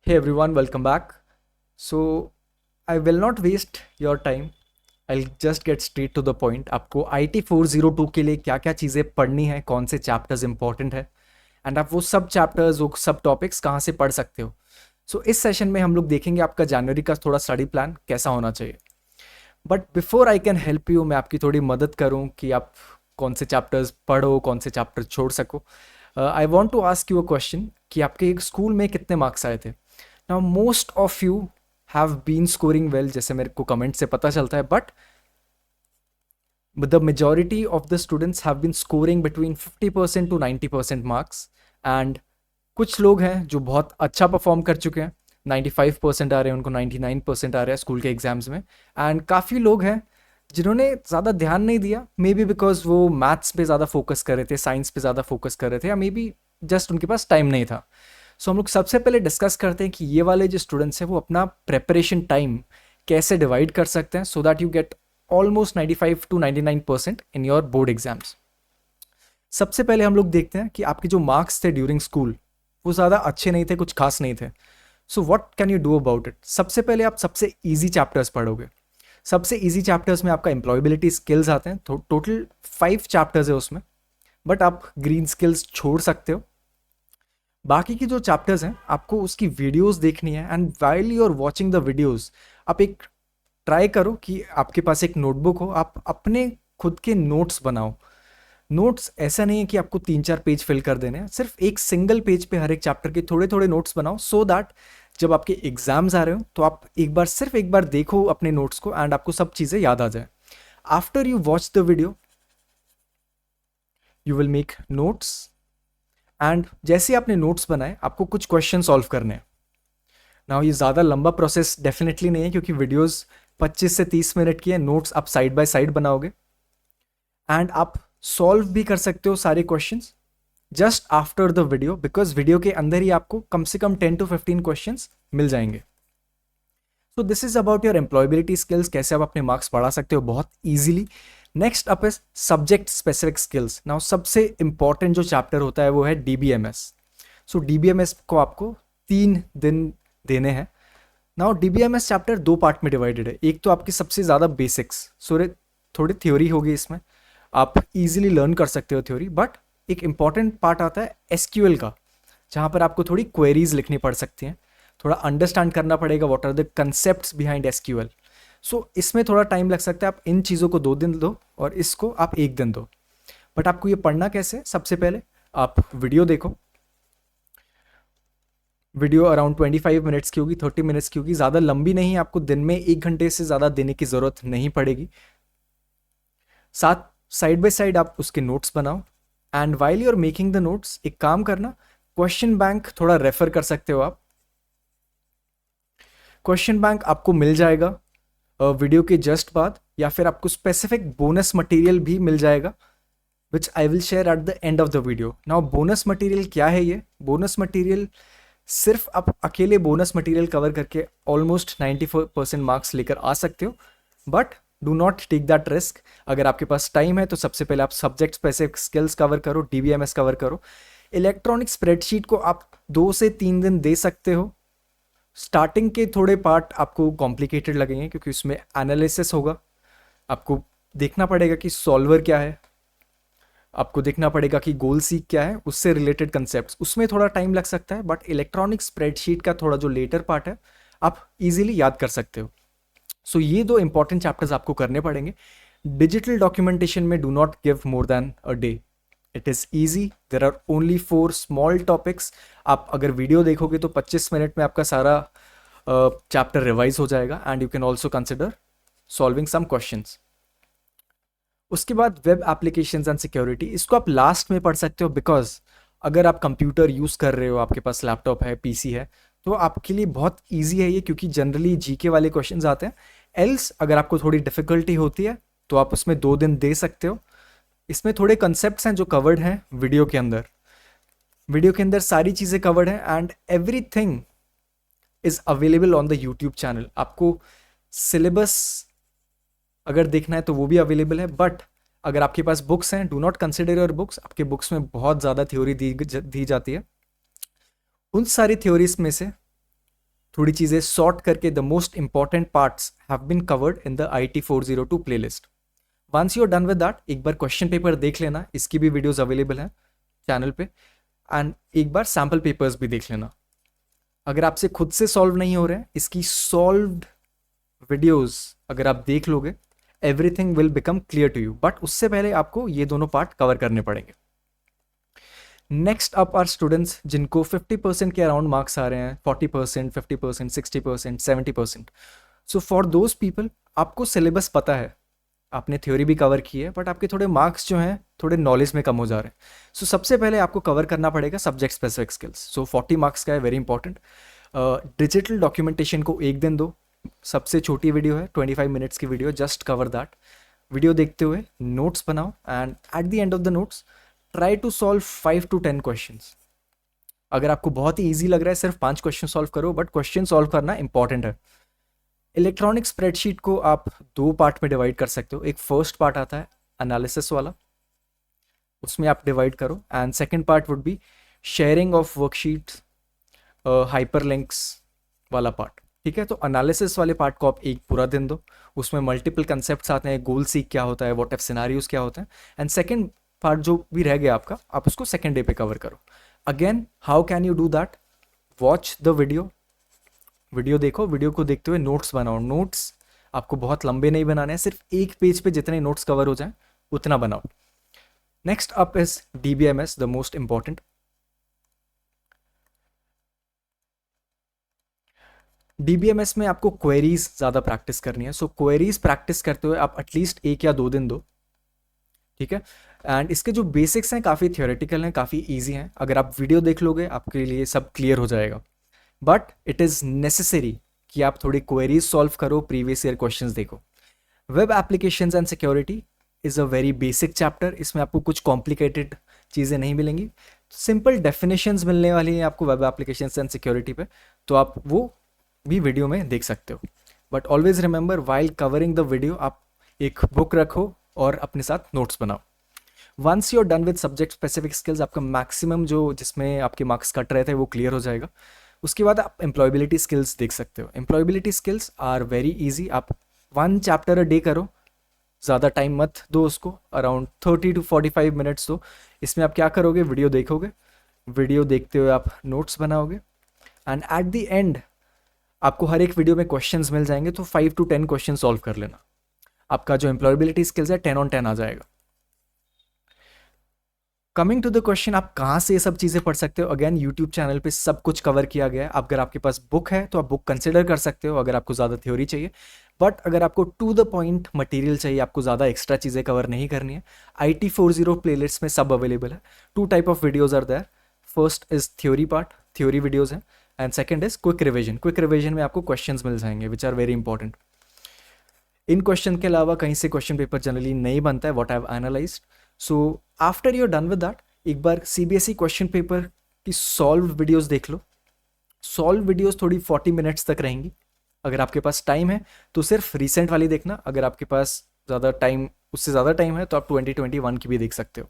Hey everyone, welcome back. So, I will not waste your time. I'll just get straight to the point. आपको IT 402 के लिए क्या क्या चीज़ें पढ़नी है, कौन से चैप्टर्स इंपॉर्टेंट है एंड आप वो सब चैप्टर्स वो सब टॉपिक्स कहाँ से पढ़ सकते हो. सो इस सेशन में हम लोग देखेंगे आपका जनवरी का थोड़ा स्टडी प्लान कैसा होना चाहिए. But before I can help you, मैं आपकी थोड़ी मदद करूँ कि आप कौन से चैप्टर्स पढ़ो, कौन से चैप्टर छोड़ सको. I want to ask you a question कि आपके स्कूल में कितने मार्क्स आए थे. Now most of you have been scoring well, जैसे मेरे को कमेंट से पता चलता है, but the majority of the students have been scoring between 50% to 90% marks. And कुछ लोग हैं जो बहुत अच्छा परफॉर्म कर चुके हैं, 95% आ रहे हैं, उनको 99% आ रहे हैं स्कूल के एग्जाम्स में. एंड काफ़ी लोग हैं जिन्होंने ज़्यादा ध्यान नहीं दिया, मे बी बिकॉज वो मैथ्स पे ज़्यादा फोकस कर रहे थे, साइंस पे ज़्यादा फोकस कर रहे थे, या मे बी जस्ट उनके पास टाइम नहीं था. सो हम लोग सबसे पहले डिस्कस करते हैं कि ये वाले जो स्टूडेंट्स हैं वो अपना प्रेपरेशन टाइम कैसे डिवाइड कर सकते हैं सो that you get almost 95 to 99% in your board exams. सबसे पहले हम लोग देखते हैं कि आपके जो मार्क्स थे ड्यूरिंग स्कूल वो ज़्यादा अच्छे नहीं थे, कुछ खास नहीं थे. So what can you do about it. सबसे पहले आप सबसे ईजी चैप्टर्स पढ़ोगे. सबसे ईजी चैप्टर्स में आपका एम्प्लॉयबिलिटी स्किल्स आते हैं, तो टोटल 5 चैप्टर्स है उसमें, बट आप ग्रीन स्किल्स छोड़ सकते हो. बाकी की जो चैप्टर्स हैं आपको उसकी वीडियोस देखनी है, and while you are watching the videos आप एक ट्राई करो कि आपके पास एक नोटबुक हो, आप अपने खुद के नोट्स बनाओ. नोट्स ऐसा नहीं है कि आपको 3-4 पेज फिल कर देने हैं, सिर्फ एक सिंगल पेज पे हर एक चैप्टर के थोड़े थोड़े नोट्स बनाओ, सो दैट जब आपके एग्जाम्स आ रहे हो तो आप सिर्फ एक बार देखो अपने नोट्स को एंड आपको सब चीज़ें याद आ जाए. After you watch the video you will make notes, and जैसे ही आपने नोट्स बनाए आपको कुछ क्वेश्चन सॉल्व करने हैं. नाउ ये ज़्यादा लंबा प्रोसेस डेफिनेटली नहीं है क्योंकि वीडियोस 25 से 30 मिनट की है, नोट्स आप साइड बाय साइड बनाओगे एंड आप सॉल्व भी कर सकते हो सारे questions just after the video, because video के अंदर ही आपको कम से कम 10 to 15 क्वेश्चंस मिल जाएंगे. So this is about your employability skills, कैसे आप अपने मार्क्स बढ़ा सकते हो बहुत easily. Next up is subject specific skills. Now सबसे इंपॉर्टेंट जो चैप्टर होता है वो है डीबीएमएस. सो डीबीएमएस को आपको 3 दिन देने हैं. नाउ डीबीएमएस चैप्टर 2 पार्ट में डिवाइडेड है. एक तो आपकी सबसे ज़्यादा बेसिक्स, सो थोड़ी थ्योरी होगी इसमें, आप इजीली लर्न कर सकते हो थ्योरी, बट एक इंपॉर्टेंट पार्ट आता है एसक्यूएल का, जहाँ पर आपको थोड़ी क्वेरीज लिखनी पड़ सकती हैं, थोड़ा अंडरस्टैंड करना पड़ेगा what are the concepts behind SQL. So इसमें थोड़ा टाइम लग सकता है. आप इन चीज़ों को 2 दिन दो और इसको आप 1 दिन दो. बट आपको ये पढ़ना कैसे, सबसे पहले आप वीडियो देखो. वीडियो अराउंड 25 मिनट्स की होगी, 30 मिनट्स की होगी, ज़्यादा लंबी नहीं. आपको दिन में 1 घंटे से ज़्यादा देने की ज़रूरत नहीं पड़ेगी. साथ साइड बाय साइड आप उसके नोट्स बनाओ, and while you are making the notes एक काम करना, क्वेश्चन बैंक थोड़ा रेफर कर सकते हो आप. क्वेश्चन बैंक आपको मिल जाएगा वीडियो के जस्ट बाद, या फिर आपको स्पेसिफिक बोनस मटेरियल भी मिल जाएगा which I will share at the end of the video. Now bonus material क्या है. ये बोनस मटेरियल सिर्फ आप अकेले बोनस मटेरियल कवर करके ऑलमोस्ट 94% मार्क्स लेकर आ सकते हो, but do not take that risk. अगर आपके पास टाइम है तो सबसे पहले आप सब्जेक्ट स्पेसिफिक स्किल्स कवर करो, डीबीएमएस कवर करो. इलेक्ट्रॉनिक स्प्रेडशीट को आप 2 से 3 दिन दे सकते हो. स्टार्टिंग के थोड़े पार्ट आपको कॉम्प्लिकेटेड लगेंगे क्योंकि उसमें एनालिसिस होगा, आपको देखना पड़ेगा कि सॉल्वर क्या है, आपको देखना पड़ेगा कि गोल सीक क्या है, उससे रिलेटेड कंसेप्ट, उसमें थोड़ा टाइम लग सकता है. बट इलेक्ट्रॉनिक स्प्रेडशीट का थोड़ा जो लेटर पार्ट है आप इजीली याद कर सकते हो. सो ये 2 इंपॉर्टेंट चैप्टर्स आपको करने पड़ेंगे. डिजिटल डॉक्यूमेंटेशन में do not give more than a day. It is easy, there are only 4 small topics. आप अगर वीडियो देखोगे तो 25 मिनट में आपका सारा चैप्टर रिवाइज हो जाएगा, and you can also consider solving some questions. उसके बाद वेब एप्लीकेशंस एंड सिक्योरिटी, इसको आप लास्ट में पढ़ सकते हो, बिकॉज अगर आप कंप्यूटर यूज़ कर रहे हो, आपके पास लैपटॉप है, पीसी है, तो आपके लिए बहुत इजी है ये, क्योंकि जनरली जीके वाले क्वेश्चंस आते हैं. एल्स अगर आपको थोड़ी डिफिकल्टी होती है तो आप उसमें 2 दिन दे सकते हो. इसमें थोड़े कंसेप्ट्स हैं जो कवर्ड हैं वीडियो के अंदर. वीडियो के अंदर सारी चीज़ें कवर्ड हैं, and everything is available on the YouTube channel. आपको सिलेबस अगर देखना है तो वो भी अवेलेबल है, बट अगर आपके पास बुक्स हैं, do not consider your books. आपके बुक्स में बहुत ज़्यादा थ्योरी दी जाती है. उन सारी थ्योरीज में से थोड़ी चीज़ें सॉर्ट करके the most important parts have been covered in the IT402 playlist. Once you are done with that, एक बार क्वेश्चन पेपर देख लेना, इसकी भी वीडियोस अवेलेबल हैं चैनल पे, एंड एक बार सैम्पल पेपर्स भी देख लेना. अगर आपसे खुद से सॉल्व नहीं हो रहे हैं, इसकी सॉल्व्ड वीडियोस अगर आप देख लोगे, everything will become clear to you. But उससे पहले आपको ये दोनों पार्ट कवर करने पड़ेंगे. नेक्स्ट अप आर स्टूडेंट्स जिनको 50% के अराउंड मार्क्स आ रहे हैं, 40%, 50%, 60%, 70%. सो फॉर दोज पीपल, आपको सिलेबस पता है, आपने थ्योरी भी कवर की है, बट आपके थोड़े मार्क्स जो हैं थोड़े नॉलेज में कम हो जा रहे हैं. सो सबसे पहले आपको कवर करना पड़ेगा सब्जेक्ट स्पेसिफिक स्किल्स. सो 40 मार्क्स का है, वेरी इंपॉर्टेंट. डिजिटल डॉक्यूमेंटेशन को एक दिन दो. सबसे छोटी वीडियो है, 25 मिनट्स की video, just cover that. Video देखते हुए नोट्स बनाओ, and at the end of the notes try to solve 5 to 10 questions. अगर आपको बहुत ही ईजी लग रहा है, सिर्फ 5 क्वेश्चन सॉल्व करो, बट क्वेश्चन सॉल्व करना इंपॉर्टेंट है. इलेक्ट्रॉनिक स्प्रेडशीट को आप 2 पार्ट में डिवाइड कर सकते हो. एक फर्स्ट पार्ट आता है एनालिसिस वाला, उसमें आप डिवाइड करो, and second part would be sharing of worksheets, hyperlinks वाला पार्ट. ठीक है, तो एनालिसिस वाले पार्ट को आप एक पूरा दिन दो. उसमें मल्टीपल कंसेप्ट्स आते हैं, गोल सीक क्या होता है, व्हाट इफ सिनेरियोज क्या होते हैं, एंड सेकंड पार्ट जो भी रह गया आपका, आप उसको सेकंड डे पे कवर करो. Again, how can you do that? Watch the video. Video देखो, वीडियो को देखते हुए नोट्स बनाओ. नोट्स आपको बहुत लंबे नहीं बनाने हैं, सिर्फ एक पेज पे जितने नोट्स कवर हो जाएं उतना बनाओ. Next up is DBMS, the most important. DBMS में आपको क्वेरीज ज़्यादा प्रैक्टिस करनी है. सो क्वेरीज प्रैक्टिस करते हुए आप एटलीस्ट 1 या 2 दिन दो. ठीक है, एंड इसके जो बेसिक्स हैं काफ़ी थियोरेटिकल हैं, काफ़ी इजी हैं. अगर आप वीडियो देख लोगे, आपके लिए सब क्लियर हो जाएगा. बट इट इज़ नेसेसरी कि आप थोड़ी क्वेरीज सॉल्व करो, प्रीवियस ईयर क्वेश्चंस देखो. Web applications and security is a very basic chapter. इसमें आपको कुछ कॉम्प्लिकेटेड चीज़ें नहीं मिलेंगी, सिंपल डेफिनेशंस मिलने वाली हैं आपको वेब एप्लीकेशंस एंड सिक्योरिटी पे, तो आप वो भी वीडियो में देख सकते हो. But always remember, while covering the video आप एक बुक रखो और अपने साथ नोट्स बनाओ. Once you are done with subject specific skills, आपका मैक्सिमम जो जिसमें आपके मार्क्स कट रहे थे वो क्लियर हो जाएगा. उसके बाद आप एम्प्लॉयबिलिटी स्किल्स देख सकते हो. Employability skills are very easy. आप 1 चैप्टर अ डे करो, ज़्यादा टाइम मत दो उसको, अराउंड 30 to 45 मिनट्स दो. इसमें आप क्या करोगे? वीडियो देखोगे, वीडियो देखते हुए आप नोट्स बनाओगे, एंड एट द एंड आपको हर एक वीडियो में क्वेश्चंस मिल जाएंगे, तो 5 to 10 क्वेश्चन सॉल्व कर लेना. आपका जो एम्प्लॉयबिलिटी स्किल्स है 10 on 10 आ जाएगा. कमिंग टू द क्वेश्चन, आप कहाँ से ये सब चीज़ें पढ़ सकते हो? अगेन, यूट्यूब चैनल पे सब कुछ कवर किया गया है. अगर आपके पास बुक है तो आप बुक कंसिडर कर सकते हो, अगर आपको ज़्यादा थ्योरी चाहिए. बट अगर आपको टू द पॉइंट मटेरियल चाहिए, आपको ज़्यादा एक्स्ट्रा चीज़ें कवर नहीं करनी है, IT40 प्लेलिस्ट में सब अवेलेबल है. 2 type of videos are there. First is theory part, theory videos हैं, and second is quick revision. Quick revision में आपको क्वेश्चंस मिल जाएंगे विच आर वेरी इंपॉर्टेंट. इन क्वेश्चन के अलावा कहीं से क्वेश्चन पेपर जनरली नहीं बनता है, what I have analysed. So after you are done with that, एक बार CBSE क्वेश्चन पेपर की सॉल्व वीडियोस देख लो. सॉल्व वीडियोस थोड़ी 40 मिनट्स तक रहेंगी. अगर आपके पास टाइम है तो सिर्फ रिसेंट वाली देखना. अगर आपके पास ज़्यादा टाइम, उससे ज़्यादा टाइम है, तो आप 2021 की भी देख सकते हो.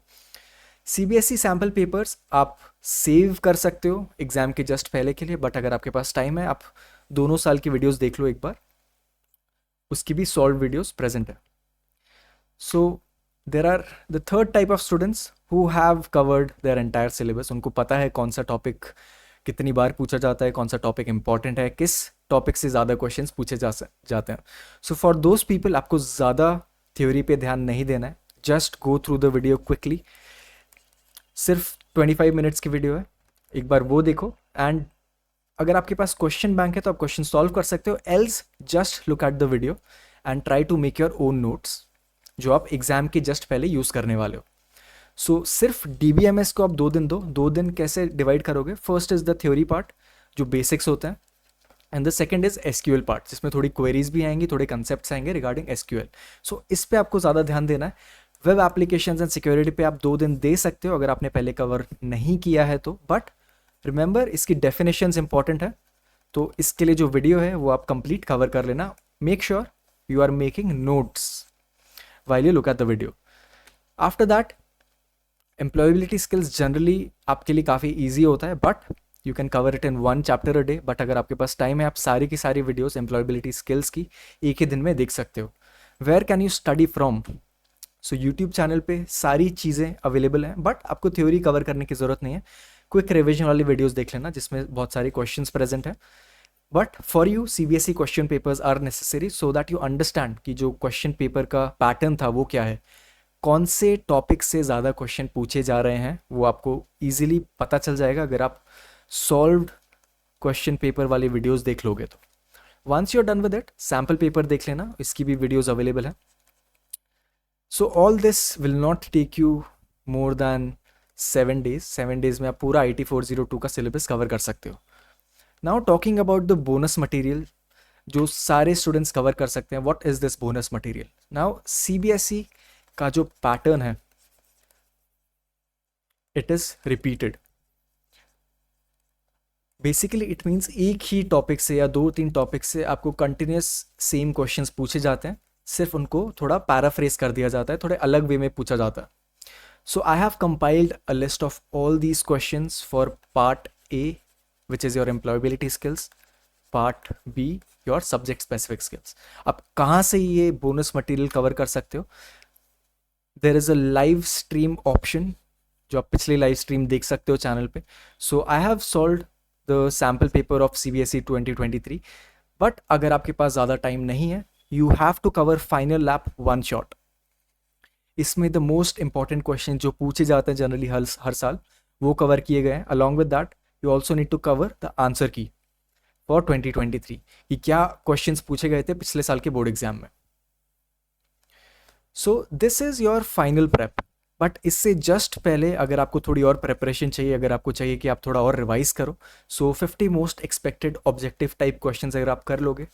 CBSE सैम्पल पेपर्स आप सेव कर सकते हो एग्जाम के जस्ट पहले के लिए, बट अगर आपके पास टाइम है, आप दोनों साल की वीडियोस देख लो एक बार, उसकी भी सॉल्व वीडियोस प्रेजेंट है. So there are the third type of students who have covered their entire syllabus. उनको पता है कौन सा टॉपिक कितनी बार पूछा जाता है, कौन सा टॉपिक इंपॉर्टेंट है, किस टॉपिक से ज़्यादा क्वेश्चंस पूछे जाते हैं. सो फॉर दोज पीपल आपको ज़्यादा थ्योरी पे ध्यान नहीं देना है. Just go through the video quickly. सिर्फ 25 मिनट्स की वीडियो है, एक बार वो देखो, एंड अगर आपके पास क्वेश्चन बैंक है तो आप क्वेश्चन सॉल्व कर सकते हो. Else just look at the video and try to make your own notes जो आप एग्जाम के जस्ट पहले यूज़ करने वाले हो. सो सिर्फ DBMS को आप 2 दिन दो. 2 दिन कैसे डिवाइड करोगे? First is the theory part जो बेसिक्स होते हैं, and the second is SQL part जिसमें थोड़ी क्वेरीज भी आएंगी, थोड़े कंसेप्ट्स आएंगे रिगार्डिंग SQL. सो इस पे आपको ज़्यादा ध्यान देना है. वेब एप्लीकेशंस एंड सिक्योरिटी पे आप 2 दिन दे सकते हो अगर आपने पहले कवर नहीं किया है तो, बट रिमेंबर इसकी डेफिनेशंस इंपॉर्टेंट है, तो इसके लिए जो वीडियो है वो आप कंप्लीट कवर कर लेना. Make sure you are making notes while you look at the video. After that, employability skills generally आपके लिए काफ़ी ईजी होता है, but you can cover it in 1 chapter a day, but अगर आपके पास टाइम है आप सारी की सारी वीडियोस एम्प्लॉयबिलिटी स्किल्स की एक ही दिन में देख सकते हो. Where can you study from? So YouTube channel पे सारी चीज़ें अवेलेबल हैं, बट आपको थ्योरी कवर करने की ज़रूरत नहीं है. क्विक रिविजन वाली वीडियोस देख लेना जिसमें बहुत सारे क्वेश्चंस प्रेजेंट हैं. But for you CBSE question papers are necessary so that you understand कि जो क्वेश्चन पेपर का पैटर्न था वो क्या है, कौन से टॉपिक से ज़्यादा क्वेश्चन पूछे जा रहे हैं, वो आपको ईजिली पता चल जाएगा अगर आप सॉल्व्ड क्वेश्चन पेपर वाली वीडियोस देख लोगे तो. Once you are done with it, sample paper देख लेना, इसकी भी वीडियोस अवेलेबल है. So all this will not take you more than 7 days. 7 days में आप पूरा IT 402 का सिलेबस कवर कर सकते हो. Now talking about the bonus material जो सारे स्टूडेंट्स कवर कर सकते हैं. What is this bonus material? Now CBSE का जो पैटर्न है it is repeated. Basically it means एक ही टॉपिक से या 2-3 टॉपिक से आपको कंटिन्यूस सेम क्वेश्चंस पूछे जाते हैं, सिर्फ उनको थोड़ा पैराफ्रेज कर दिया जाता है, थोड़े अलग वे में पूछा जाता है. So I have compiled a list of all these questions for part A, which is your employability skills, part B, your subject specific skills. अब कहाँ से ये bonus material cover कर सकते हो? There is a live stream option जो आप पिछले live stream देख सकते हो चैनल पे. So I have solved the sample paper of CBSE 2023. But अगर आपके पास ज़्यादा टाइम नहीं है, you have to cover final lap one shot. इसमें द मोस्ट इंपॉर्टेंट क्वेश्चन जो पूछे जाते हैं जनरली हर साल वो कवर किए गए हैं. Along with that you also need to cover the answer key for 2023 कि क्या क्वेश्चंस पूछे गए थे पिछले साल के बोर्ड एग्जाम में. So this is your final prep. But इससे जस्ट पहले अगर आपको थोड़ी और प्रेपरेशन चाहिए, अगर आपको चाहिए कि आप थोड़ा और रिवाइज करो, सो 50 most expected objective type question अगर आप कर लोगे,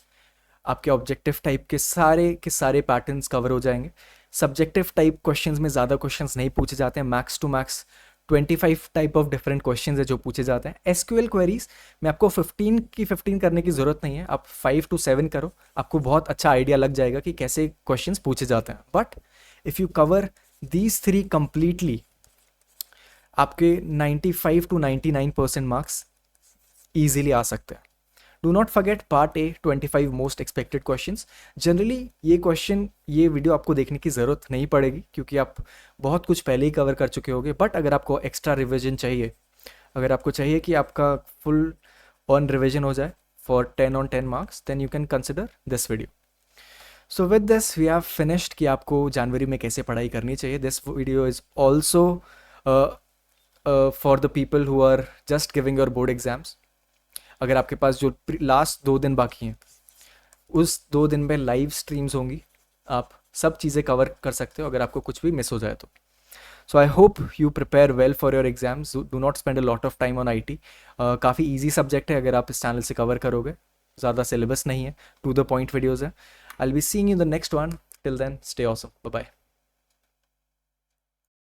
आपके ऑब्जेक्टिव टाइप के सारे पैटर्न्स कवर हो जाएंगे. सब्जेक्टिव टाइप क्वेश्चंस में ज़्यादा क्वेश्चंस नहीं पूछे जाते हैं. Max to max 25 type of different questions है जो पूछे जाते हैं. SQL क्वेरीज में आपको 15 करने की ज़रूरत नहीं है, आप 5 to 7 करो, आपको बहुत अच्छा आइडिया लग जाएगा कि कैसे क्वेश्चंस पूछे जाते हैं. But if you cover these 3 completely, आपके 95 to 99% मार्क्स ईजिली आ सकते हैं. Do not forget part A, 25 most expected questions. Generally ये वीडियो आपको देखने की ज़रूरत नहीं पड़ेगी क्योंकि आप बहुत कुछ पहले ही कवर कर चुके होंगे. बट अगर आपको एक्स्ट्रा रिविजन चाहिए, अगर आपको चाहिए कि आपका फुल ऑन रिविजन हो जाए for 10 on 10 marks, then you can consider this video. So with this we have finished कि आपको जनवरी में कैसे पढ़ाई करनी चाहिए. This video is also for the people who are just giving your board exams. अगर आपके पास जो लास्ट 2 दिन बाकी हैं उस 2 दिन में लाइव स्ट्रीम्स होंगी, आप सब चीज़ें कवर कर सकते हो अगर आपको कुछ भी मिस हो जाए तो. So I hope you prepare well for your exams. Do not spend a lot of time on IT. काफ़ी ईजी सब्जेक्ट है अगर आप इस चैनल से कवर करोगे. ज़्यादा सिलेबस नहीं है, टू द पॉइंट वीडियोज़ है. I will be seeing you in the next one. Till then stay awesome. Bye bye.